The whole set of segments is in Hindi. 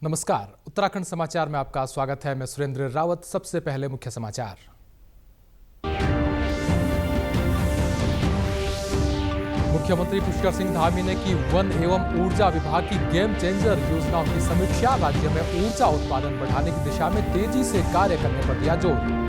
नमस्कार, उत्तराखंड समाचार में आपका स्वागत है। मैं सुरेंद्र रावत। सबसे पहले मुख्य समाचार। मुख्यमंत्री पुष्कर सिंह धामी ने की वन एवं ऊर्जा विभाग की गेम चेंजर योजनाओं की समीक्षा। राज्य में ऊर्जा उत्पादन बढ़ाने की दिशा में तेजी से कार्य करने पर दिया जोर।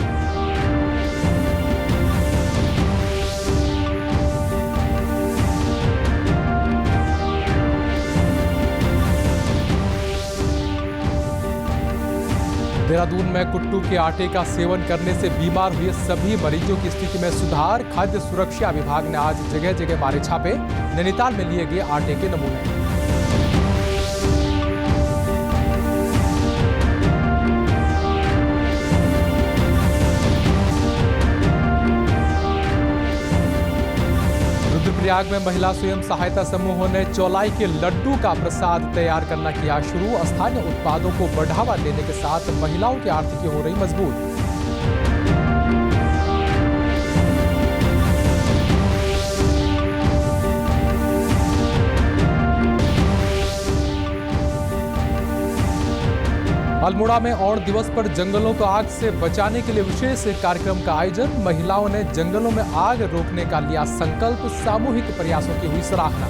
देहरादून में कुट्टू के आटे का सेवन करने से बीमार हुए सभी मरीजों की स्थिति में सुधार। खाद्य सुरक्षा विभाग ने आज जगह जगह मारे छापे। नैनीताल में लिए गए आटे के नमूने। रुद्रप्रयाग में महिला स्वयं सहायता समूहों ने चौलाई के लड्डू का प्रसाद तैयार करना किया शुरू। स्थानीय उत्पादों को बढ़ावा देने के साथ महिलाओं की आर्थिकी हो रही मजबूत। अल्मोड़ा में और दिवस पर जंगलों को आग से बचाने के लिए विशेष कार्यक्रम का आयोजन। महिलाओं ने जंगलों में आग रोकने का लिया संकल्प। सामूहिक प्रयासों की हुई सराहना।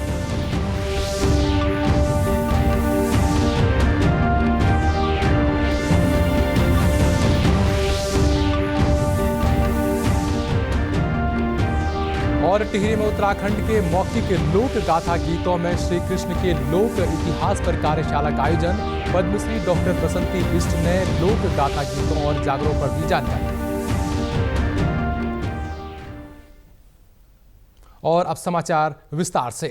और टिहरी में उत्तराखंड के मौखिक लोक गाथा गीतों में श्री कृष्ण के लोक इतिहास पर कार्यशाला का आयोजन। पद्मश्री डॉक्टर बसंती बिष्ट ने लोक गाथा गीतों और जागरों पर दी जानकारी। और अब समाचार विस्तार से।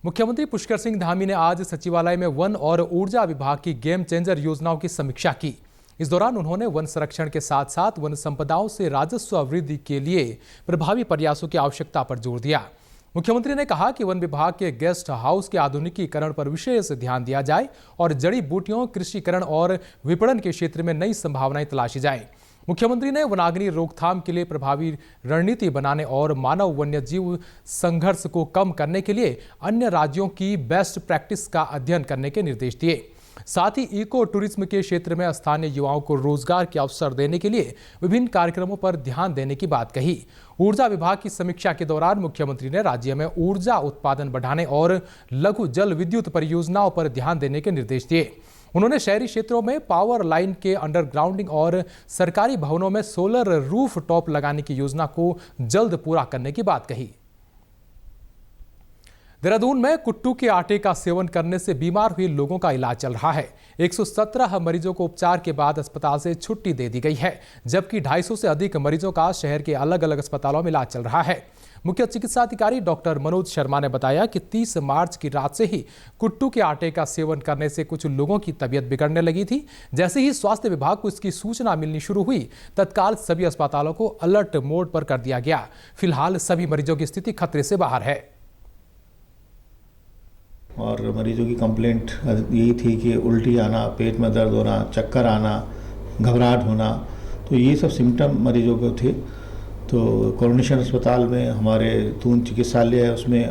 मुख्यमंत्री पुष्कर सिंह धामी ने आज सचिवालय में वन और ऊर्जा विभाग की गेम चेंजर योजनाओं की समीक्षा की। इस दौरान उन्होंने वन संरक्षण के साथ साथ वन संपदाओं से राजस्व वृद्धि के लिए प्रभावी प्रयासों की आवश्यकता पर जोर दिया। मुख्यमंत्री ने कहा कि वन विभाग के गेस्ट हाउस के आधुनिकीकरण पर विशेष ध्यान दिया जाए और जड़ी बूटियों, कृषिकरण और विपणन के क्षेत्र में नई संभावनाएं तलाशी जाए। मुख्यमंत्री ने वनाग्नि रोकथाम के लिए प्रभावी रणनीति बनाने और मानव वन्यजीव संघर्ष को कम करने के लिए अन्य राज्यों की बेस्ट प्रैक्टिस का अध्ययन करने के निर्देश दिए। साथ ही इको टूरिज्म के क्षेत्र में स्थानीय युवाओं को रोजगार के अवसर देने के लिए विभिन्न कार्यक्रमों पर ध्यान देने की बात कही। ऊर्जा विभाग की समीक्षा के दौरान मुख्यमंत्री ने राज्य में ऊर्जा उत्पादन बढ़ाने और लघु जल विद्युत परियोजनाओं पर ध्यान देने के निर्देश दिए। उन्होंने शहरी क्षेत्रों में पावर लाइन के अंडरग्राउंडिंग और सरकारी भवनों में सोलर रूफ टॉप लगाने की योजना को जल्द पूरा करने की बात कही। देहरादून में कुट्टू के आटे का सेवन करने से बीमार हुए लोगों का इलाज चल रहा है। 117 मरीजों को उपचार के बाद अस्पताल से छुट्टी दे दी गई है, जबकि 250 से अधिक मरीजों का शहर के अलग अलग अस्पतालों में इलाज चल रहा है। मुख्य चिकित्सा अधिकारी डॉक्टर मनोज शर्मा ने बताया कि 30 मार्च की रात से ही कुट्टू के आटे का सेवन करने से कुछ लोगों की तबीयत बिगड़ने लगी थी। जैसे ही स्वास्थ्य विभाग को इसकी सूचना मिलनी शुरू हुई, तत्काल सभी अस्पतालों को अलर्ट मोड पर कर दिया गया। फिलहाल सभी मरीजों की स्थिति खतरे से बाहर है। और मरीजों की कंप्लेंट यही थी कि उल्टी आना, पेट में दर्द होना, चक्कर आना, घबराहट होना, तो ये सब सिम्टम मरीजों को थे। तो कोरोनेशन अस्पताल में, हमारे तून चिकित्सालय है उसमें,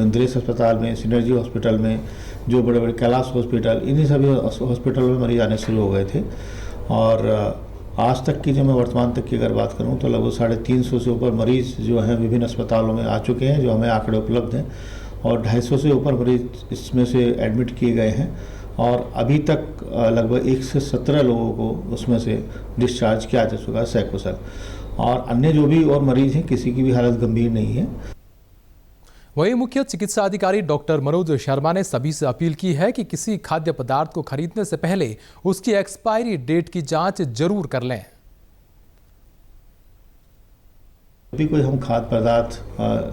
इंद्रेश अस्पताल में, सिनर्जी हॉस्पिटल में, जो बड़े बड़े कैलाश हॉस्पिटल, इन्हीं सभी हॉस्पिटल में मरीज आने शुरू हो गए थे। और आज तक की, जो मैं वर्तमान तक की अगर बात करूं, तो लगभग 350 से ऊपर मरीज जो हैं विभिन्न अस्पतालों में आ चुके हैं, जो हमें आंकड़े उपलब्ध हैं। और 250 से ऊपर मरीज इसमें से एडमिट किए गए हैं और अभी तक लगभग 1 से 17 लोगों को उसमें से डिस्चार्ज किया जा चुका है सकुशल। और अन्य जो भी और मरीज हैं, किसी की भी हालत गंभीर नहीं है। वहीं मुख्य चिकित्सा अधिकारी डॉक्टर मनोज शर्मा ने सभी से अपील की है कि किसी खाद्य पदार्थ को खरीदने से पहले उसकी एक्सपायरी डेट की जांच जरूर कर लें। भी कोई हम खाद्य पदार्थ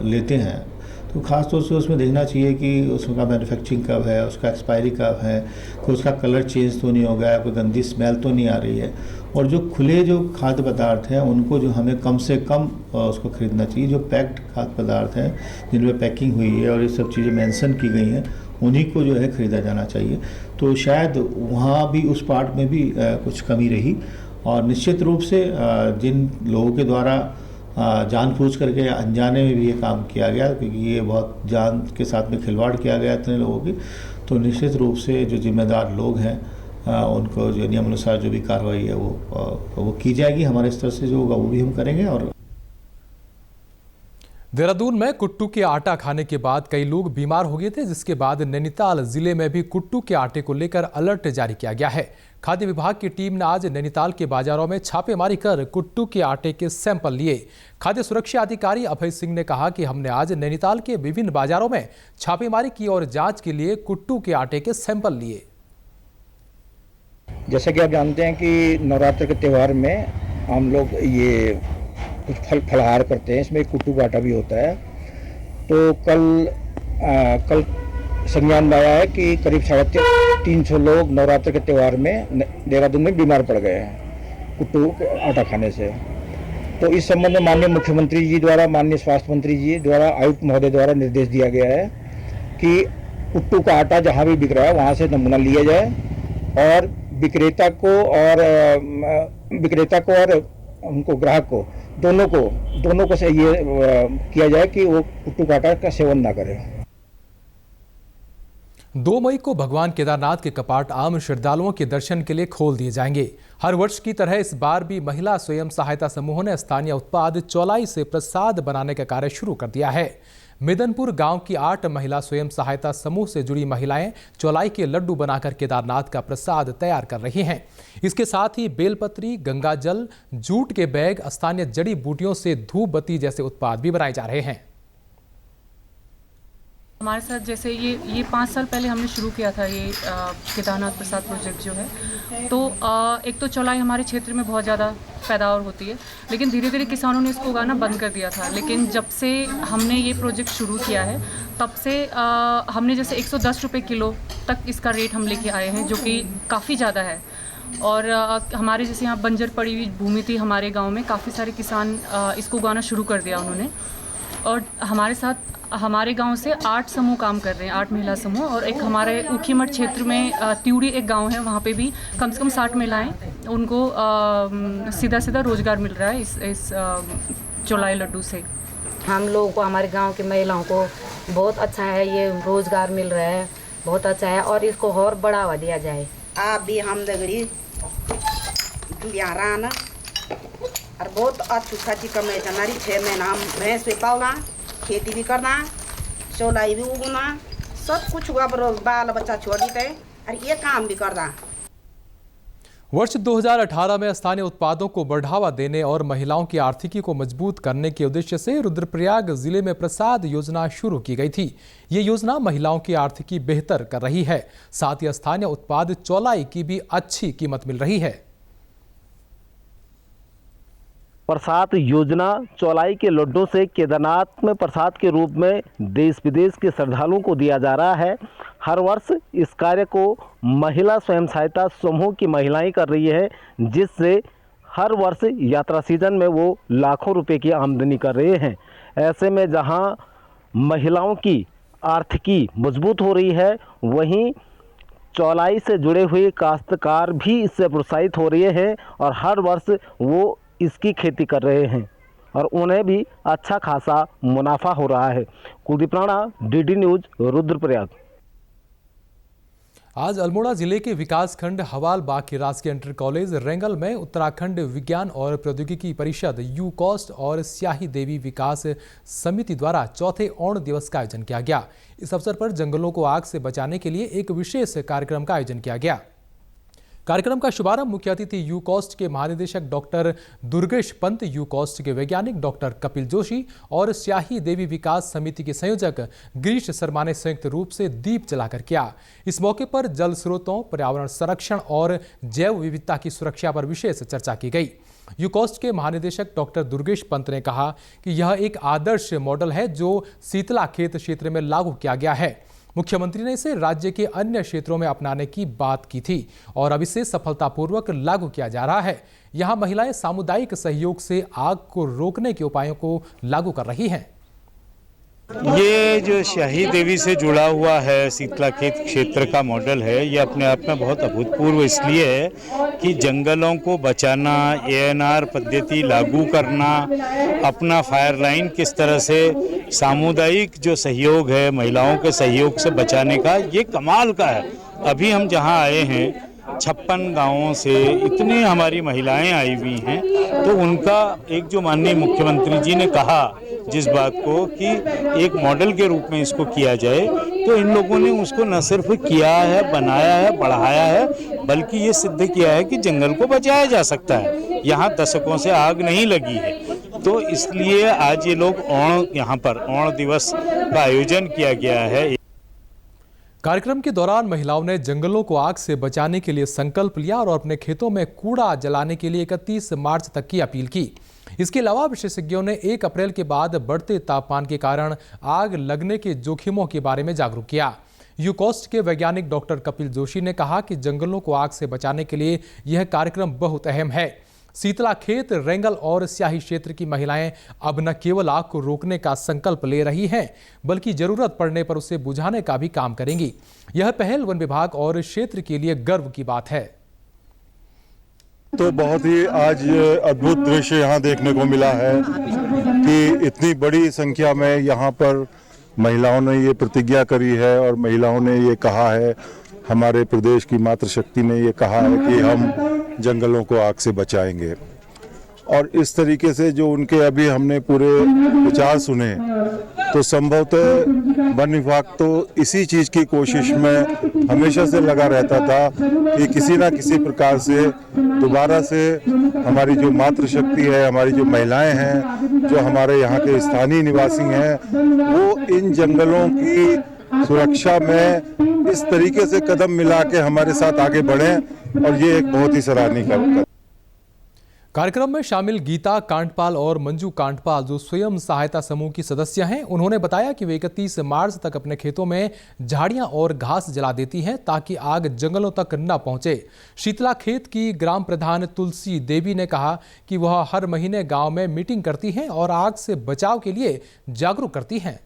लेते हैं तो खास तौर से उसमें देखना चाहिए कि उसका मैन्युफैक्चरिंग कब है, उसका एक्सपायरी कब है, कोई उसका कलर चेंज तो नहीं हो गया, कोई गंदी स्मेल तो नहीं आ रही है। और जो खुले जो खाद्य पदार्थ हैं उनको जो हमें कम से कम उसको खरीदना चाहिए। जो पैक्ड खाद्य पदार्थ हैं जिनमें पैकिंग हुई है और ये सब चीज़ें मेंशन की गई हैं, उन्हीं को जो है खरीदा जाना चाहिए। तो शायद वहाँ भी उस पार्ट में भी कुछ कमी रही। और निश्चित रूप से जिन लोगों के द्वारा जानबूझ करके अनजाने में भी ये काम किया गया, क्योंकि ये बहुत जान के साथ में खिलवाड़ किया गया इतने लोगों की, तो निश्चित रूप से जो जिम्मेदार लोग हैं उनको जो नियमानुसार जो भी कार्रवाई है वो की जाएगी। हमारे स्तर से जो होगा वो भी हम करेंगे। और देहरादून में कुट्टू के आटा खाने के बाद कई लोग बीमार हो गए थे, जिसके बाद नैनीताल जिले में भी कुट्टू के आटे को लेकर अलर्ट जारी किया गया है। खाद्य विभाग की टीम ने आज नैनीताल के बाजारों में छापेमारी कर कुट्टू के आटे के सैंपल लिए। खाद्य सुरक्षा अधिकारी अभय सिंह ने कहा कि हमने आज नैनीताल के विभिन्न बाजारों में छापेमारी की और जांच के लिए कुट्टू के आटे के सैंपल लिए। जैसा कि आप जानते हैं कि नवरात्र के त्यौहार में हम लोग ये कुछ फलहार करते हैं, इसमें कुट्टू का आटा भी होता है। तो कल संज्ञान में आया है कि करीब 350 लोग नवरात्र के त्यौहार में देहरादून में बीमार पड़ गए हैं कुट्टू आटा खाने से। तो इस संबंध में माननीय मुख्यमंत्री जी द्वारा, माननीय स्वास्थ्य मंत्री जी द्वारा, आयुक्त महोदय द्वारा निर्देश दिया गया है कि कुट्टू का आटा जहाँ भी बिक रहा है वहाँ से नमूना लिया जाए और विक्रेता को और उनको ग्राहक को दोनों को से ये किया जाए कि वो कुट्टू का आटा का सेवन ना करें। 2 मई को भगवान केदारनाथ के कपाट आम श्रद्धालुओं के दर्शन के लिए खोल दिए जाएंगे। हर वर्ष की तरह इस बार भी महिला स्वयं सहायता समूहों ने स्थानीय उत्पाद चौलाई से प्रसाद बनाने का कार्य शुरू कर दिया है। मेदनपुर गांव की 8 महिला स्वयं सहायता समूह से जुड़ी महिलाएं चौलाई के लड्डू बनाकर केदारनाथ का प्रसाद तैयार कर रही हैं। इसके साथ ही बेलपत्री, गंगाजल, जूट के बैग, स्थानीय जड़ी बूटियों से धूप बत्ती जैसे उत्पाद भी बनाए जा रहे हैं। हमारे साथ जैसे ये 5 साल पहले हमने शुरू किया था ये केदारनाथ प्रसाद प्रोजेक्ट जो है। तो एक तो चौलाई हमारे क्षेत्र में बहुत ज़्यादा पैदावार होती है, लेकिन धीरे धीरे किसानों ने इसको उगाना बंद कर दिया था। लेकिन जब से हमने ये प्रोजेक्ट शुरू किया है तब से हमने जैसे 110 रुपये किलो तक इसका रेट हम लेके आए हैं, जो कि काफ़ी ज़्यादा है। और हमारे जैसे यहाँ बंजर पड़ी हुई भूमि थी हमारे गाँव में, काफ़ी सारे किसान इसको उगाना शुरू कर दिया उन्होंने। और हमारे साथ हमारे गांव से 8 समूह काम कर रहे हैं, 8 महिला समूह। और एक हमारे ऊखीमठ क्षेत्र में त्यूड़ी एक गांव है, वहाँ पे भी कम से कम 60 महिलाएं, उनको सीधा रोजगार मिल रहा है इस चौलाई लड्डू से। हम लोगों को, हमारे गांव की महिलाओं को बहुत अच्छा है, ये रोजगार मिल रहा है, बहुत अच्छा है और इसको और बढ़ावा दिया जाए। आप भी हम दगड़ी बिहार और बहुत अच्छी कमाई करना 6 महीना हम भैंस भी पालना, खेती भी करना, चौलाई भी उगना, सब कुछ बाल बच्चा छोड़ देते और ये काम भी करना। वर्ष 2018 में स्थानीय उत्पादों को बढ़ावा देने और महिलाओं की आर्थिकी को मजबूत करने के उद्देश्य से रुद्रप्रयाग जिले में प्रसाद योजना शुरू की गई थी। ये योजना महिलाओं की आर्थिकी बेहतर कर रही है, साथ ही स्थानीय उत्पाद चौलाई की भी अच्छी कीमत मिल रही है। प्रसाद योजना चौलाई के लड्डू से केदारनाथ में प्रसाद के रूप में देश विदेश के श्रद्धालुओं को दिया जा रहा है। हर वर्ष इस कार्य को महिला स्वयं सहायता समूह की महिलाएं कर रही है, जिससे हर वर्ष यात्रा सीजन में वो लाखों रुपए की आमदनी कर रहे हैं। ऐसे में जहां महिलाओं की आर्थिकी मजबूत हो रही है, वहीं चौलाई से जुड़े हुए काश्तकार भी इससे प्रोत्साहित हो रहे हैं और हर वर्ष वो इसकी खेती कर रहे हैं और उन्हें भी अच्छा खासा मुनाफा हो रहा है। Kuldeep Rana, DD news, Rudraprayag. आज अल्मोड़ा जिले के विकासखंड हवालबाग के राजकीय इंटर कॉलेज रेंगल में उत्तराखंड विज्ञान और प्रौद्योगिकी परिषद, यूकॉस्ट और स्याही देवी विकास समिति द्वारा चौथे ओण दिवस का आयोजन किया गया। इस अवसर पर जंगलों को आग से बचाने के लिए एक विशेष कार्यक्रम का आयोजन किया गया। कार्यक्रम का शुभारंभ मुख्य अतिथि यूकॉस्ट के महानिदेशक डॉक्टर दुर्गेश पंत, यूकॉस्ट के वैज्ञानिक डॉक्टर कपिल जोशी और स्याही देवी विकास समिति के संयोजक गिरीश शर्मा ने संयुक्त रूप से दीप जलाकर किया। इस मौके पर जल स्रोतों, पर्यावरण संरक्षण और जैव विविधता की सुरक्षा पर विशेष चर्चा की गई। यूकॉस्ट के महानिदेशक डॉक्टर दुर्गेश पंत ने कहा कि यह एक आदर्श मॉडल है जो शीतला खेत क्षेत्र में लागू किया गया है। मुख्यमंत्री ने इसे राज्य के अन्य क्षेत्रों में अपनाने की बात की थी और अब इसे सफलतापूर्वक लागू किया जा रहा है। यहां महिलाएं सामुदायिक सहयोग से आग को रोकने के उपायों को लागू कर रही हैं। ये जो स्याही देवी से जुड़ा हुआ है शीतला खेत क्षेत्र का मॉडल है, ये अपने आप में बहुत अभूतपूर्व इसलिए है कि जंगलों को बचाना, एएनआर पद्धति लागू करना, अपना फायर लाइन किस तरह से सामुदायिक जो सहयोग है महिलाओं के सहयोग से बचाने का, ये कमाल का है। अभी हम जहाँ आए हैं 56 गांवों से इतनी हमारी महिलाएं आई हुई हैं, तो उनका एक जो माननीय मुख्यमंत्री जी ने कहा जिस बात को कि एक मॉडल के रूप में इसको किया जाए, तो इन लोगों ने उसको न सिर्फ किया है, बनाया है, बढ़ाया है, बल्कि ये सिद्ध किया है कि जंगल को बचाया जा सकता है। यहाँ दशकों से आग नहीं लगी है, तो इसलिए आज ये लोग यहाँ पर ओण दिवस का आयोजन किया गया है। कार्यक्रम के दौरान महिलाओं ने जंगलों को आग से बचाने के लिए संकल्प लिया और अपने खेतों में कूड़ा जलाने के लिए 31 मार्च तक की अपील की। इसके अलावा विशेषज्ञों ने 1 अप्रैल के बाद बढ़ते तापमान के कारण आग लगने के जोखिमों के बारे में जागरूक किया। यूकोस्ट के वैज्ञानिक डॉक्टर कपिल जोशी ने कहा कि जंगलों को आग से बचाने के लिए यह कार्यक्रम बहुत अहम है। शीतला खेत, रेंगल और स्याही क्षेत्र की महिलाएं अब न केवल आग को रोकने का संकल्प ले रही हैं, बल्कि जरूरत पड़ने पर उसे बुझाने का भी काम करेंगी। यह पहल वन विभाग और क्षेत्र के लिए गर्व की बात है। तो बहुत ही आज अद्भुत दृश्य यहाँ देखने को मिला है कि इतनी बड़ी संख्या में यहाँ पर महिलाओं ने ये प्रतिज्ञा करी है और महिलाओं ने ये कहा है, हमारे प्रदेश की मातृशक्ति ने ये कहा है कि हम जंगलों को आग से बचाएंगे। और इस तरीके से जो उनके अभी हमने पूरे विचार सुने, तो संभवतः वन विभाग तो इसी चीज़ की कोशिश में हमेशा से लगा रहता था कि किसी ना किसी प्रकार से दोबारा से हमारी जो मातृशक्ति है, हमारी जो महिलाएं हैं, जो हमारे यहाँ के स्थानीय निवासी हैं, वो इन जंगलों की सुरक्षा में इस तरीके से कदम मिला के हमारे साथ आगे बढ़ें, और ये एक बहुत ही सराहनीय कार्य है। कार्यक्रम में शामिल गीता कांडपाल और मंजू कांडपाल, जो स्वयं सहायता समूह की सदस्य हैं, उन्होंने बताया कि वे 31 मार्च तक अपने खेतों में झाड़ियां और घास जला देती हैं ताकि आग जंगलों तक न पहुंचे। शीतला खेत की ग्राम प्रधान तुलसी देवी ने कहा कि वह हर महीने गांव में मीटिंग करती हैं और आग से बचाव के लिए जागरूक करती हैं।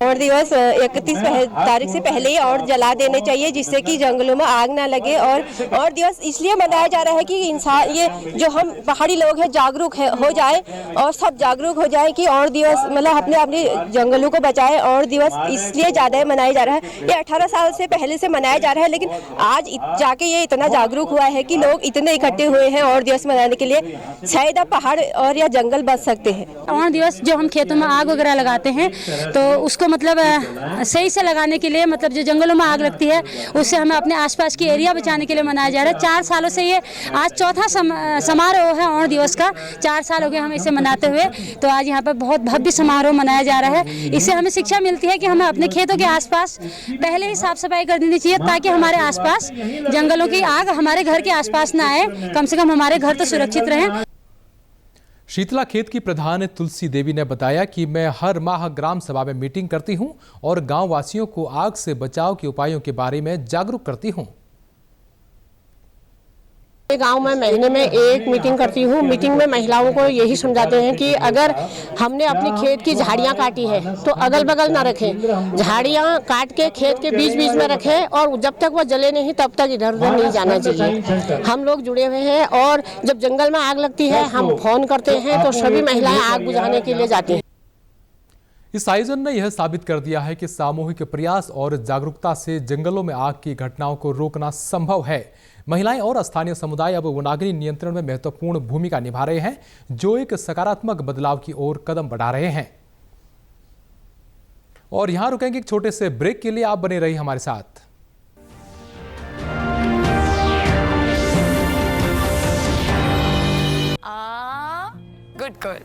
और दिवस 31 तारीख से पहले ही और जला देने चाहिए, जिससे कि जंगलों में आग ना लगे। और दिवस इसलिए मनाया जा रहा है कि इंसान, ये जो हम पहाड़ी लोग हैं, जागरूक हो जाए और सब जागरूक हो जाए कि और दिवस मतलब अपने जंगलों को बचाए। और दिवस इसलिए ज़्यादा मनाया जा रहा है। ये 18 साल से पहले से मनाया जा रहा है, लेकिन आज जाके ये इतना जागरूक हुआ है कि लोग इतने इकट्ठे हुए हैं और दिवस मनाने के लिए। शायद अब पहाड़ और या जंगल बच सकते हैं। और दिवस जो हम खेतों में आग वगैरह लगाते हैं, तो उसको मतलब सही से लगाने के लिए, मतलब जो जंगलों में आग लगती है उससे हमें अपने आसपास की एरिया बचाने के लिए मनाया जा रहा है। 4 सालों से ये आज चौथा समारोह है ओण दिवस का। 4 साल हो गए हम इसे मनाते हुए, तो आज यहाँ पर बहुत भव्य समारोह मनाया जा रहा है। इससे हमें शिक्षा मिलती है कि हमें अपने खेतों के आसपास पहले ही साफ सफाई कर देनी चाहिए, ताकि हमारे आसपास जंगलों की आग हमारे घर के आसपास ना आए, कम से कम हमारे घर तो सुरक्षित रहें। शीतला खेत की प्रधान तुलसी देवी ने बताया कि मैं हर माह ग्राम सभा में मीटिंग करती हूं और गांव वासियों को आग से बचाव के उपायों के बारे में जागरूक करती हूं। गांव में महीने में एक मीटिंग करती हूँ। मीटिंग में महिलाओं को यही समझाते हैं कि अगर हमने अपनी खेत की झाड़ियाँ काटी है तो अगल बगल ना रखें, झाड़ियाँ काट के खेत के बीच बीच में रखें, और जब तक वो जले नहीं तब तक इधर उधर नहीं जाना चाहिए। हम लोग जुड़े हुए हैं और जब जंगल में आग लगती है हम फोन करते हैं तो सभी महिलाएं आग बुझाने के लिए जाती हैं। इस आयोजन ने यह साबित कर दिया है कि सामूहिक प्रयास और जागरूकता से जंगलों में आग की घटनाओं को रोकना संभव है। महिलाएं और स्थानीय समुदाय अब वनाग्नि नियंत्रण में महत्वपूर्ण भूमिका निभा रहे हैं, जो एक सकारात्मक बदलाव की ओर कदम बढ़ा रहे हैं। और यहां रुकेंगे एक छोटे से ब्रेक के लिए, आप बने रहिए हमारे साथ। Good girl.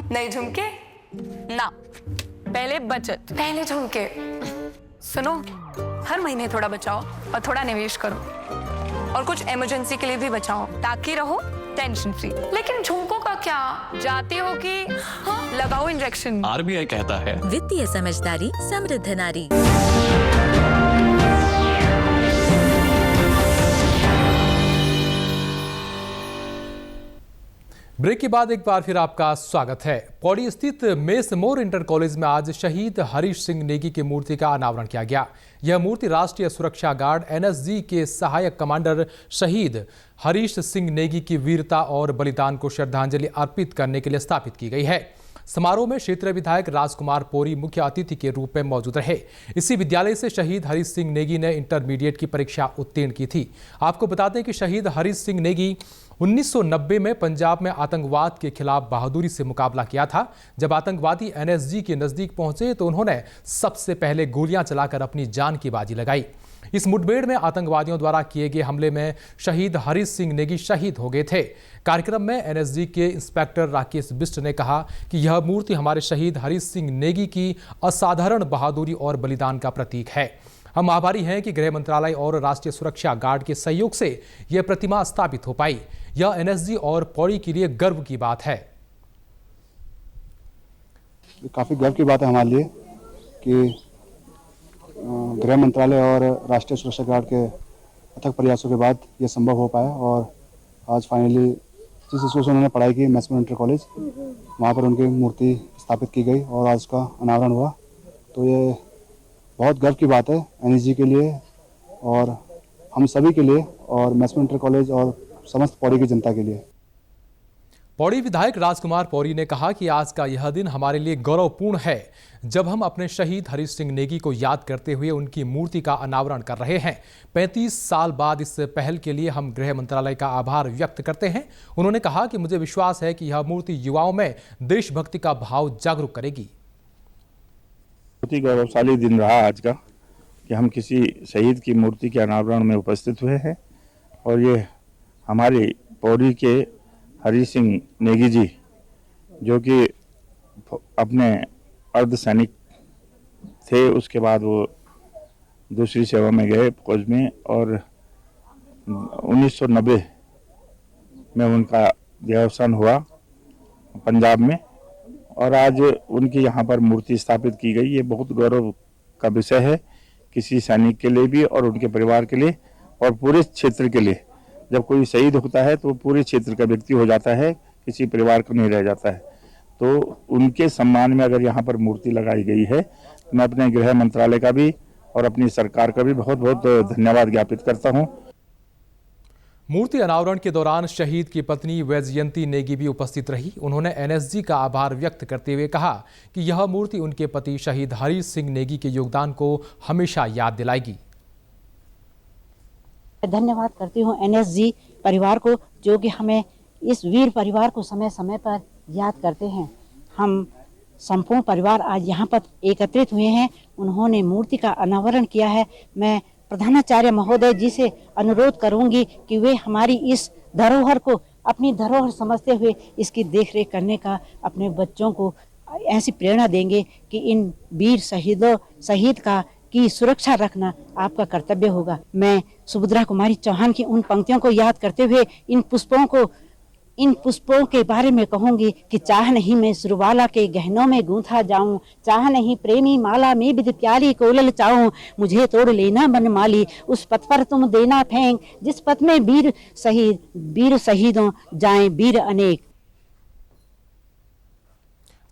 नहीं झुमके ना, पहले बचत, पहले झुमके। सुनो, हर महीने थोड़ा बचाओ और थोड़ा निवेश करो, और कुछ इमरजेंसी के लिए भी बचाओ, ताकि रहो टेंशन फ्री। लेकिन झुमकों का क्या, जाते हो कि लगाओ इंजेक्शन। आरबीआई कहता है, वित्तीय समझदारी समृद्ध नारी। ब्रेक के बाद एक बार फिर आपका स्वागत है। पौड़ी स्थित मेस मोर इंटर कॉलेज में आज शहीद हरीश सिंह नेगी की मूर्ति का अनावरण किया गया। यह मूर्ति राष्ट्रीय सुरक्षा गार्ड एनएसजी के सहायक कमांडर शहीद हरीश सिंह नेगी की वीरता और बलिदान को श्रद्धांजलि अर्पित करने के लिए स्थापित की गई है। समारोह में क्षेत्रीय विधायक राजकुमार पौरी मुख्य अतिथि के रूप में मौजूद रहे। इसी विद्यालय से शहीद हरीश सिंह नेगी ने इंटरमीडिएट की परीक्षा उत्तीर्ण की थी। आपको बता दें कि शहीद हरीश सिंह नेगी 1990 में पंजाब में आतंकवाद के खिलाफ बहादुरी से मुकाबला किया था। जब आतंकवादी एनएसजी के नजदीक पहुंचे तो उन्होंने सबसे पहले गोलियां चलाकर अपनी जान की बाजी लगाई। इस मुठभेड़ में आतंकवादियों द्वारा किए गए हमले में शहीद हरीश सिंह नेगी शहीद हो गए थे। कार्यक्रम में एनएसजी के इंस्पेक्टर राकेश बिष्ट ने कहा कि यह मूर्ति हमारे शहीद हरीश सिंह नेगी की असाधारण बहादुरी और बलिदान का प्रतीक है। हम आभारी हैं कि गृह मंत्रालय और राष्ट्रीय सुरक्षा गार्ड के सहयोग से यह प्रतिमा स्थापित हो पाई। यह एनएसजी और पौड़ी के लिए गर्व की बात है। काफ़ी गर्व की बात है हमारे लिए कि गृह मंत्रालय और राष्ट्रीय सुरक्षा गार्ड के अथक प्रयासों के बाद ये संभव हो पाया और आज फाइनली जिस स्कूल से उन्होंने पढ़ाई की मैसमन इंटर कॉलेज, वहाँ पर उनकी मूर्ति स्थापित की गई और आज का अनावरण हुआ। तो ये बहुत गर्व की बात है एनएसजी के लिए और हम सभी के लिए और मैसमन इंटर कॉलेज और समस्त पौड़ी की जनता के लिए। पौड़ी विधायक राजकुमार पौरी ने कहा कि आज का यह दिन हमारे लिए गौरवपूर्ण है, जब हम अपने शहीद हरीश सिंह नेगी को याद करते हुए उनकी मूर्ति का अनावरण कर रहे हैं। 35 साल बाद इस पहल के लिए हम गृह मंत्रालय का आभार व्यक्त करते हैं। उन्होंने कहा कि मुझे विश्वास है कि यह मूर्ति युवाओं में देशभक्ति का भाव जागरूक करेगी। बहुत ही गौरवशाली दिन रहा आज का कि हम किसी शहीद की मूर्ति के अनावरण में उपस्थित हुए हैं और ये हमारे पौड़ी के हरीश सिंह नेगी जी जो कि अपने अर्धसैनिक थे, उसके बाद वो दूसरी सेवा में गए फौज में और 1990 में उनका देहावसान हुआ पंजाब में और आज उनकी यहाँ पर मूर्ति स्थापित की गई। ये बहुत गौरव का विषय है किसी सैनिक के लिए भी और उनके परिवार के लिए और पूरे क्षेत्र के लिए। जब कोई शहीद होता है तो पूरे क्षेत्र का व्यक्ति हो जाता है, किसी परिवार को नहीं रह जाता है। तो उनके सम्मान में अगर यहाँ पर मूर्ति लगाई गई है तो मैं अपने गृह मंत्रालय का भी और अपनी सरकार का भी बहुत बहुत धन्यवाद ज्ञापित करता हूँ। मूर्ति अनावरण के दौरान शहीद की पत्नी वैजयंती नेगी भी उपस्थित रही। उन्होंने एनएसजी का आभार व्यक्त करते हुए कहा कि यह मूर्ति उनके पति शहीद हरीश सिंह नेगी के योगदान को हमेशा याद दिलाएगी। धन्यवाद करती हूँ एनएसजी परिवार को जो कि हमें इस वीर परिवार को समय समय पर याद करते हैं। हम संपूर्ण परिवार आज यहाँ पर एकत्रित हुए हैं। उन्होंने मूर्ति का अनावरण किया है। मैं प्रधानाचार्य महोदय जी से अनुरोध करूंगी कि वे हमारी इस धरोहर को अपनी धरोहर समझते हुए इसकी देखरेख करने का अपने बच्चों को ऐसी प्रेरणा देंगे कि इन वीर शहीद की सुरक्षा रखना आपका कर्तव्य होगा। मैं सुभद्रा कुमारी चौहान की उन पंक्तियों को याद करते हुए इन पुष्पों के बारे में कहूंगी कि चाह नहीं मैं सुरवाला के गहनों में गूंथा जाऊं, चाह नहीं प्रेमी माला में विद प्यारी को ललचाऊं, मुझे तोड़ लेना बनमाली उस पथ पर तुम देना फेंक, जिस पथ में वीर शहीदों जाएं वीर अनेक।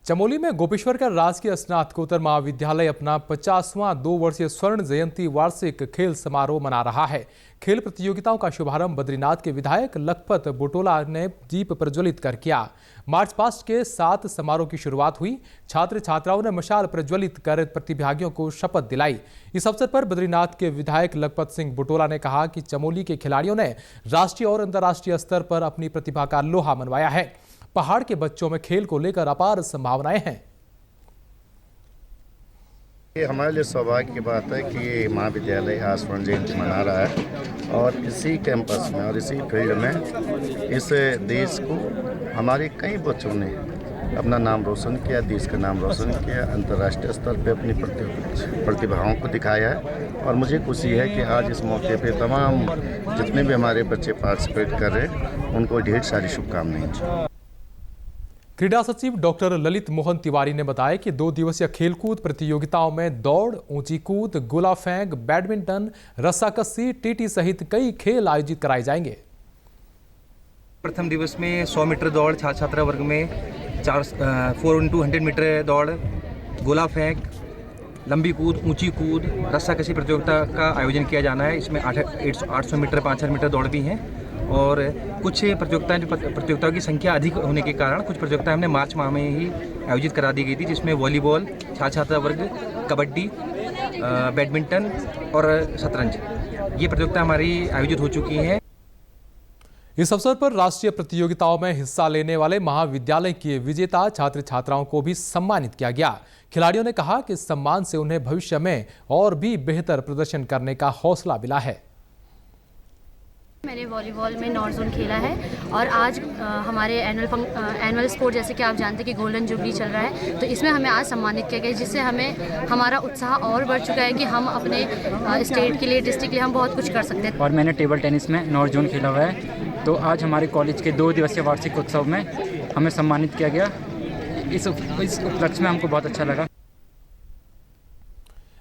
चमोली में गोपेश्वर का राजकीय स्नातकोत्तर महाविद्यालय अपना 50वां 2 वर्षीय स्वर्ण जयंती वार्षिक खेल समारोह मना रहा है। खेल प्रतियोगिताओं का शुभारंभ बद्रीनाथ के विधायक लखपत बुटोला ने दीप प्रज्वलित कर किया। मार्च पास्ट के साथ समारोह की शुरुआत हुई। छात्र छात्राओं ने मशाल प्रज्वलित कर प्रतिभागियों को शपथ दिलाई। इस अवसर पर बद्रीनाथ के विधायक लखपत सिंह बुटोला ने कहा कि चमोली के खिलाड़ियों ने राष्ट्रीय और अंतर्राष्ट्रीय स्तर पर अपनी प्रतिभा का लोहा मनवाया है। पहाड़ के बच्चों में खेल को लेकर अपार संभावनाएं हैं। ये हमारे लिए सौभाग्य की बात है कि ये महाविद्यालय आज स्वर्ण जयंती मना रहा है और इसी कैंपस में और इसी फील्ड में इस देश को हमारे कई बच्चों ने अपना नाम रोशन किया, देश का नाम रोशन किया, अंतर्राष्ट्रीय स्तर पे अपनी प्रतिभाओं को दिखाया है। और मुझे खुशी है कि आज इस मौके पे तमाम जितने भी हमारे बच्चे पार्टिसिपेट कर रहे हैं उनको ढेर सारी शुभकामनाएं। क्रीडा सचिव डॉक्टर ललित मोहन तिवारी ने बताया कि 2 दिवसीय खेलकूद प्रतियोगिताओं में दौड़, ऊंची कूद, गोला फेंक, बैडमिंटन, रस्साकस्सी, टीटी सहित कई खेल आयोजित कराए जाएंगे। प्रथम दिवस में 100 मीटर दौड़ छात्र वर्ग में 4x100 मीटर दौड़, गोला फेंक, लंबी कूद, ऊंची कूद, रस्साकस्सी प्रतियोगिता का आयोजन किया जाना है। इसमें 800 मीटर 5,000 मीटर दौड़ भी हैं और कुछ प्रतियोगिताओं की संख्या अधिक होने के कारण कुछ प्रतियोगिताएं हमने मार्च माह में ही आयोजित करा दी गई थी, जिसमें वॉलीबॉल, छात्र वर्ग, कबड्डी, बैडमिंटन और शतरंज, ये प्रतियोगिता हमारी आयोजित हो चुकी हैं। इस अवसर पर राष्ट्रीय प्रतियोगिताओं में हिस्सा लेने वाले महाविद्यालय के विजेता छात्र छात्राओं को भी सम्मानित किया गया। खिलाड़ियों ने कहा कि इस सम्मान से उन्हें भविष्य में और भी बेहतर प्रदर्शन करने का हौसला मिला है। मैंने वॉलीबॉल में नॉर्थ जोन खेला है और आज हमारे एनुअल स्पोर्ट, जैसे कि आप जानते हैं कि गोल्डन जुबली चल रहा है, तो इसमें हमें आज सम्मानित किया गया, जिससे हमें हमारा उत्साह और बढ़ चुका है कि हम अपने स्टेट के लिए, डिस्ट्रिक्ट के लिए हम बहुत कुछ कर सकते हैं। और मैंने टेबल टेनिस में नॉर्थ जोन खेला हुआ है, तो आज हमारे कॉलेज के 2 दिवसीय वार्षिक उत्सव में हमें सम्मानित किया गया। इस उपलक्ष्य में हमको बहुत अच्छा लगा।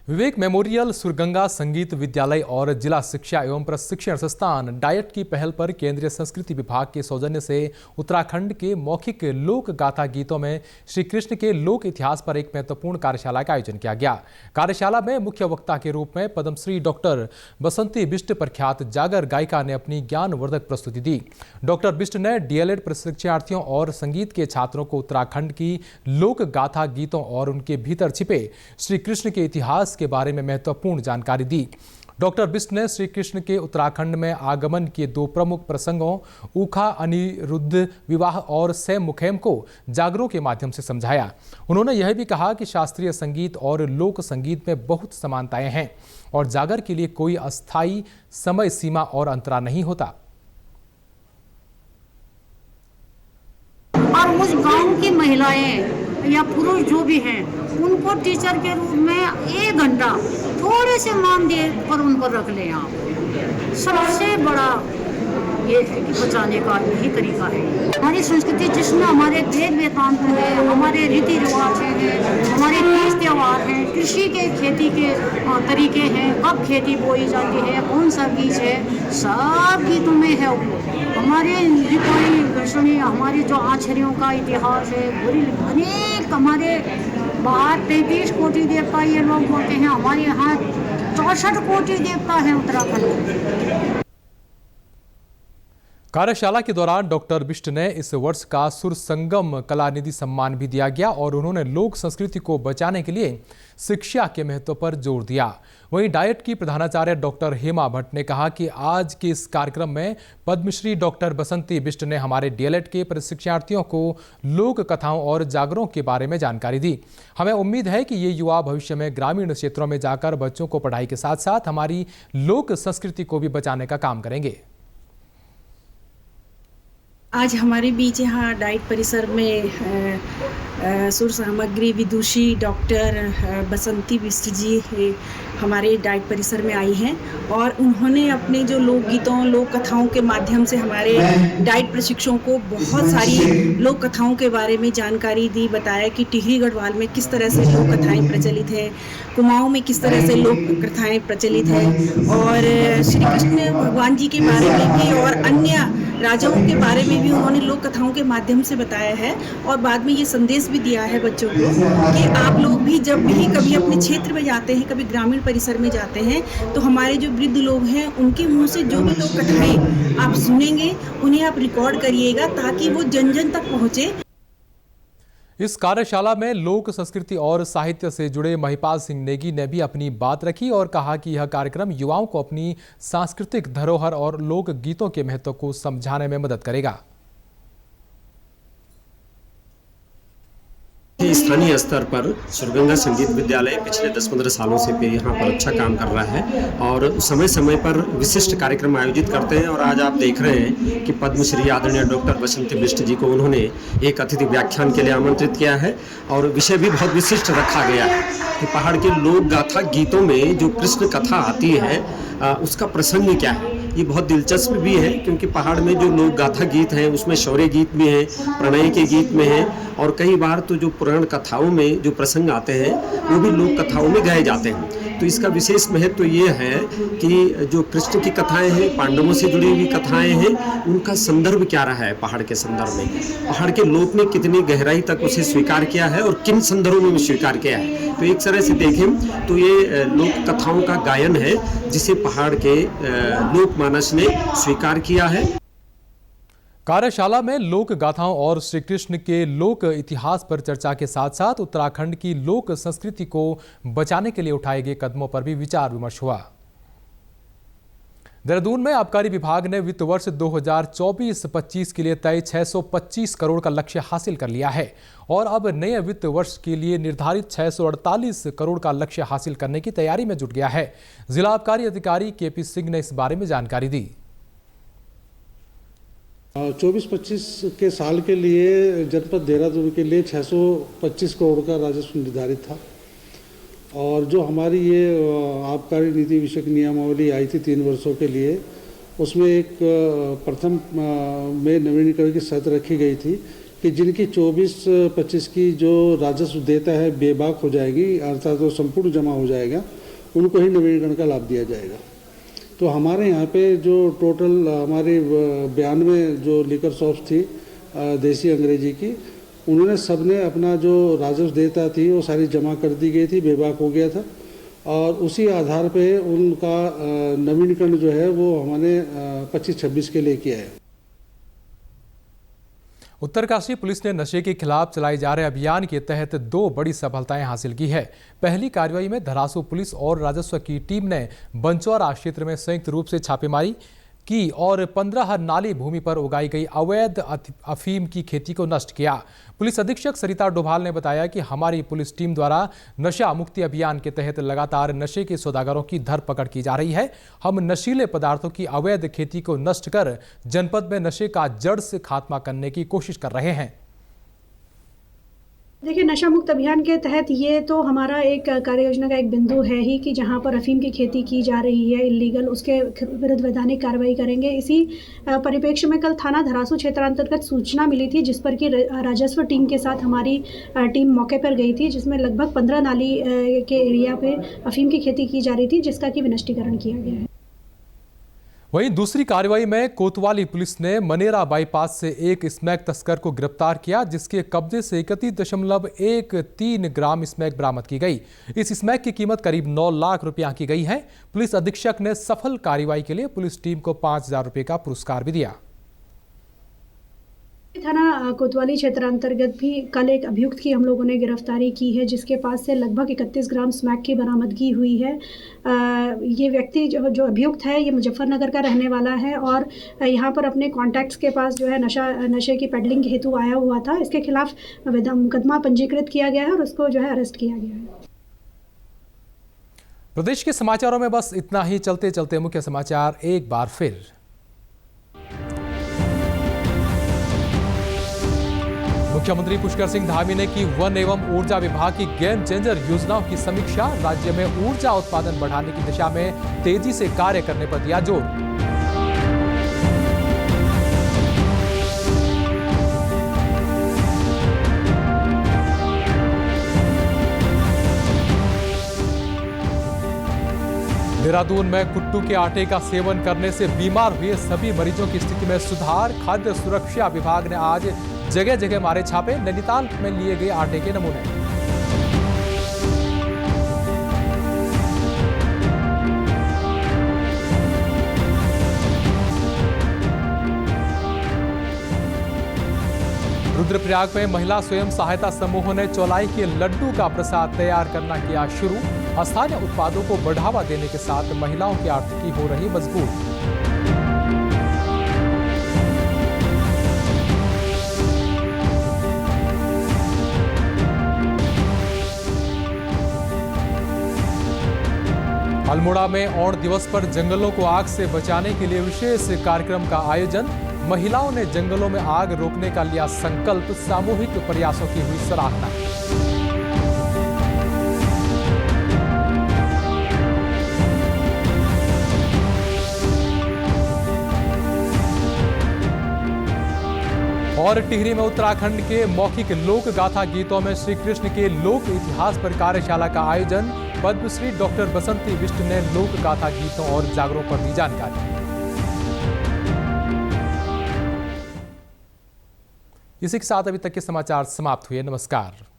विवेक मेमोरियल, सुरगंगा संगीत विद्यालय और जिला शिक्षा एवं प्रशिक्षण संस्थान डायट की पहल पर केंद्रीय संस्कृति विभाग के सौजन्य से उत्तराखंड के मौखिक लोक गाथा गीतों में श्री कृष्ण के लोक इतिहास पर एक महत्वपूर्ण कार्यशाला का आयोजन किया गया। कार्यशाला में मुख्य वक्ता के रूप में पद्मश्री डॉक्टर बसंती बिष्ट प्रख्यात जागर गायिका ने अपनी ज्ञानवर्धक प्रस्तुति दी। डॉक्टर बिष्ट ने डीएलएड प्रशिक्षार्थियों और संगीत के छात्रों को उत्तराखंड की लोक गाथा गीतों और उनके भीतर छिपे श्री कृष्ण के इतिहास के बारे में महत्वपूर्ण जानकारी दी। डॉक्टर बिष्ट ने श्री कृष्ण के उत्तराखंड में आगमन के 2 प्रमुख प्रसंगों ऊखा अनिरुद्ध विवाह और सैम मुखैम को जागरों के माध्यम से समझाया। उन्होंने यह भी कहा कि शास्त्रीय संगीत और लोक संगीत में बहुत समानताएं हैं और जागर के लिए कोई अस्थायी समय सीमा और अंतराल नहीं होता। और उस गांव की महिलाएं या पुरुष जो भी हैं, उनको टीचर के रूप में 1 घंटा थोड़े से मान दे पर उनको रख लें आप। सबसे बड़ा ये है कि बचाने का यही तरीका है। हमारी संस्कृति जिसमें हमारे वेद वेदांत है, हमारे रीति रिवाज हैं, हमारे तीज त्योहार हैं, कृषि के खेती के तरीके हैं, कब खेती बोई जाती है, कौन सा बीज है, सब गीतों में है वो। हमारे दर्शनीय हमारे जो आचार्यों का इतिहास है, अनेक हमारे बाहर 33 कोटि देवता ये लोग बोलते हैं, हमारे यहाँ 64 कोटि देवता है उत्तराखंड में। कार्यशाला के दौरान डॉक्टर बिष्ट ने इस वर्ष का सुर संगम कलानिधि सम्मान भी दिया गया और उन्होंने लोक संस्कृति को बचाने के लिए शिक्षा के महत्व पर जोर दिया। वहीं डाइट की प्रधानाचार्य डॉक्टर हेमा भट्ट ने कहा कि आज के इस कार्यक्रम में पद्मश्री डॉक्टर बसंती बिष्ट ने हमारे डीएलएड के प्रशिक्षार्थियों को लोक कथाओं और जागरों के बारे में जानकारी दी। हमें उम्मीद है कि ये युवा भविष्य में ग्रामीण क्षेत्रों में जाकर बच्चों को पढ़ाई के साथ साथ हमारी लोक संस्कृति को भी बचाने का काम करेंगे। आज हमारे बीच यहाँ डाइट परिसर में सुर सामग्री विदुषी डॉक्टर बसंती बिष्ट जी हमारे डाइट परिसर में आई हैं और उन्होंने अपने जो लोकगीतों लोक कथाओं के माध्यम से हमारे डाइट प्रशिक्षकों को बहुत सारी लोक कथाओं के बारे में जानकारी दी। बताया कि टिहरी गढ़वाल में किस तरह से लोक कथाएँ प्रचलित हैं, कुमाऊं में किस तरह से लोक कथाएँ प्रचलित हैं और श्री कृष्ण भगवान जी के बारे में भी और अन्य राजाओं के बारे में भी उन्होंने लोक कथाओं के माध्यम से बताया है। और बाद में ये संदेश भी दिया है बच्चों को कि आप लोग भी जब भी कभी अपने क्षेत्र में जाते हैं, कभी ग्रामीण परिसर में जाते हैं, तो हमारे जो वृद्ध लोग हैं उनके मुंह से जो भी लोक कथाएं आप सुनेंगे उन्हें आप रिकॉर्ड करिएगा ताकि वो जन जन तक पहुँचे। इस कार्यशाला में लोक संस्कृति और साहित्य से जुड़े महिपाल सिंह नेगी ने भी अपनी बात रखी और कहा कि यह कार्यक्रम युवाओं को अपनी सांस्कृतिक धरोहर और लोक गीतों के महत्व को समझाने में मदद करेगा। स्थानीय स्तर पर सुरगंगा संगीत विद्यालय पिछले 10-15 सालों से यहाँ पर अच्छा काम कर रहा है और समय समय पर विशिष्ट कार्यक्रम आयोजित करते हैं। और आज आप देख रहे हैं कि पद्मश्री आदरणीय डॉक्टर बसंती बिष्ट जी को उन्होंने एक अतिथि व्याख्यान के लिए आमंत्रित किया है और विषय भी बहुत विशिष्ट रखा गया है कि पहाड़ के लोक गाथा गीतों में जो कृष्ण कथा आती है उसका प्रसंग क्या है। ये बहुत दिलचस्प भी है क्योंकि पहाड़ में जो लोक गाथा गीत हैं उसमें शौर्य गीत भी हैं, प्रणय के गीत में हैं और कई बार तो जो पुराण कथाओं में जो प्रसंग आते हैं वो भी लोक कथाओं में गाए जाते हैं। तो इसका विशेष महत्व तो ये है कि जो कृष्ण की कथाएं हैं, पांडवों से जुड़ी हुई कथाएं हैं, उनका संदर्भ क्या रहा है पहाड़ के संदर्भ में, पहाड़ के लोक ने कितनी गहराई तक उसे स्वीकार किया है और किन संदर्भों में स्वीकार किया है। तो एक तरह से देखें तो ये लोक कथाओं का गायन है जिसे पहाड़ के लोक मानस ने स्वीकार किया है। कार्यशाला में लोक गाथाओं और श्री कृष्ण के लोक इतिहास पर चर्चा के साथ साथ उत्तराखंड की लोक संस्कृति को बचाने के लिए उठाए गए कदमों पर भी विचार विमर्श हुआ। देहरादून में आबकारी विभाग ने वित्त वर्ष 2024-25 के लिए तय 625 करोड़ का लक्ष्य हासिल कर लिया है और अब नए वित्त वर्ष के लिए निर्धारित 648 करोड़ का लक्ष्य हासिल करने की तैयारी में जुट गया है। जिला आबकारी अधिकारी केपी सिंह ने इस बारे में जानकारी दी। 24-25 के साल के लिए जनपद देहरादून के लिए 625 करोड़ का राजस्व निर्धारित था और जो हमारी ये आबकारी नीति विषयक नियमावली आई थी 3 वर्षों के लिए, उसमें एक प्रथम में नवीनीकरण की शर्त रखी गई थी कि जिनकी 24-25 की जो राजस्व देता है बेबाक हो जाएगी, अर्थात तो संपूर्ण जमा हो जाएगा, उनको ही नवीनीकरण का लाभ दिया जाएगा। तो हमारे यहाँ पे जो टोटल हमारी 92 जो लीकर शॉप्स थी देसी अंग्रेजी की, उन्होंने सबने अपना जो राजस्व देयता थी वो सारी जमा कर दी गई थी, बेबाक हो गया था और उसी आधार पे उनका नवीनीकरण जो है वो हमने 25-26 के लिए किया है। उत्तरकाशी पुलिस ने नशे के खिलाफ चलाए जा रहे अभियान के तहत 2 बड़ी सफलताएं हासिल की है। पहली कार्रवाई में धरासू पुलिस और राजस्व की टीम ने बंचौरा क्षेत्र में संयुक्त रूप से छापेमारी की और 15 नाली भूमि पर उगाई गई अवैध अफीम की खेती को नष्ट किया। पुलिस अधीक्षक सरिता डोभाल ने बताया कि हमारी पुलिस टीम द्वारा नशा मुक्ति अभियान के तहत लगातार नशे के सौदागरों की धरपकड़ की जा रही है। हम नशीले पदार्थों की अवैध खेती को नष्ट कर जनपद में नशे का जड़ से खात्मा करने की कोशिश कर रहे हैं। देखिए, नशा मुक्त अभियान के तहत ये तो हमारा एक कार्य योजना का एक बिंदु है ही कि जहाँ पर अफीम की खेती की जा रही है इलीगल, उसके विरुद्ध वैधानिक कार्रवाई करेंगे। इसी परिप्रेक्ष्य में कल थाना धरासू क्षेत्रांतर्गत सूचना मिली थी जिस पर कि राजस्व टीम के साथ हमारी टीम मौके पर गई थी, जिसमें लगभग 15 नाली के एरिया पे अफीम की खेती की जा रही थी, जिसका कि विनष्टीकरण किया गया है। वहीं दूसरी कार्रवाई में कोतवाली पुलिस ने मनेरा बाईपास से एक स्मैक तस्कर को गिरफ्तार किया, जिसके कब्जे से 31.13 ग्राम स्मैक बरामद की गई। इस स्मैक की कीमत करीब 9 लाख रुपया की गई है। पुलिस अधीक्षक ने सफल कार्रवाई के लिए पुलिस टीम को 5,000 रुपये का पुरस्कार भी दिया। थाना कोतवाली क्षेत्र अंतर्गत भी कल एक अभियुक्त की हम लोगों ने गिरफ्तारी की है, जिसके पास से लगभग 31 ग्राम स्मैक की बरामदगी हुई है। ये व्यक्ति जो अभियुक्त है ये मुजफ्फरनगर का रहने वाला है और यहाँ पर अपने कॉन्टैक्ट्स के पास जो है नशे की पेडलिंग हेतु आया हुआ था। इसके खिलाफ मुकदमा पंजीकृत किया गया है और उसको जो है अरेस्ट किया गया है। प्रदेश के समाचारों में बस इतना ही। चलते चलते मुख्य समाचार एक बार फिर। मुख्यमंत्री पुष्कर सिंह धामी ने की वन एवं ऊर्जा विभाग की गेम चेंजर योजनाओं की समीक्षा। राज्य में ऊर्जा उत्पादन बढ़ाने की दिशा में तेजी से कार्य करने पर दिया जोर। देहरादून में कुट्टू के आटे का सेवन करने से बीमार हुए सभी मरीजों की स्थिति में सुधार। खाद्य सुरक्षा विभाग ने आज जगह जगह मारे छापे। नैनीताल में लिए गए आटे के नमूने। रुद्रप्रयाग में महिला स्वयं सहायता समूहों ने चौलाई के लड्डू का प्रसाद तैयार करना किया शुरू। स्थानीय उत्पादों को बढ़ावा देने के साथ महिलाओं की आर्थिकी हो रही मजबूत। अल्मोड़ा में ओण दिवस पर जंगलों को आग से बचाने के लिए विशेष कार्यक्रम का आयोजन। महिलाओं ने जंगलों में आग रोकने का लिया संकल्प। सामूहिक प्रयासों की हुई सराहना। और टिहरी में उत्तराखंड के मौखिक लोक गाथा गीतों में श्री कृष्ण के लोक इतिहास पर कार्यशाला का आयोजन। पद्मश्री डॉक्टर बसंती बिष्ट ने लोक गाथा गीतों और जागरों पर दी जानकारी। इसी के साथ अभी तक के समाचार समाप्त हुए। नमस्कार।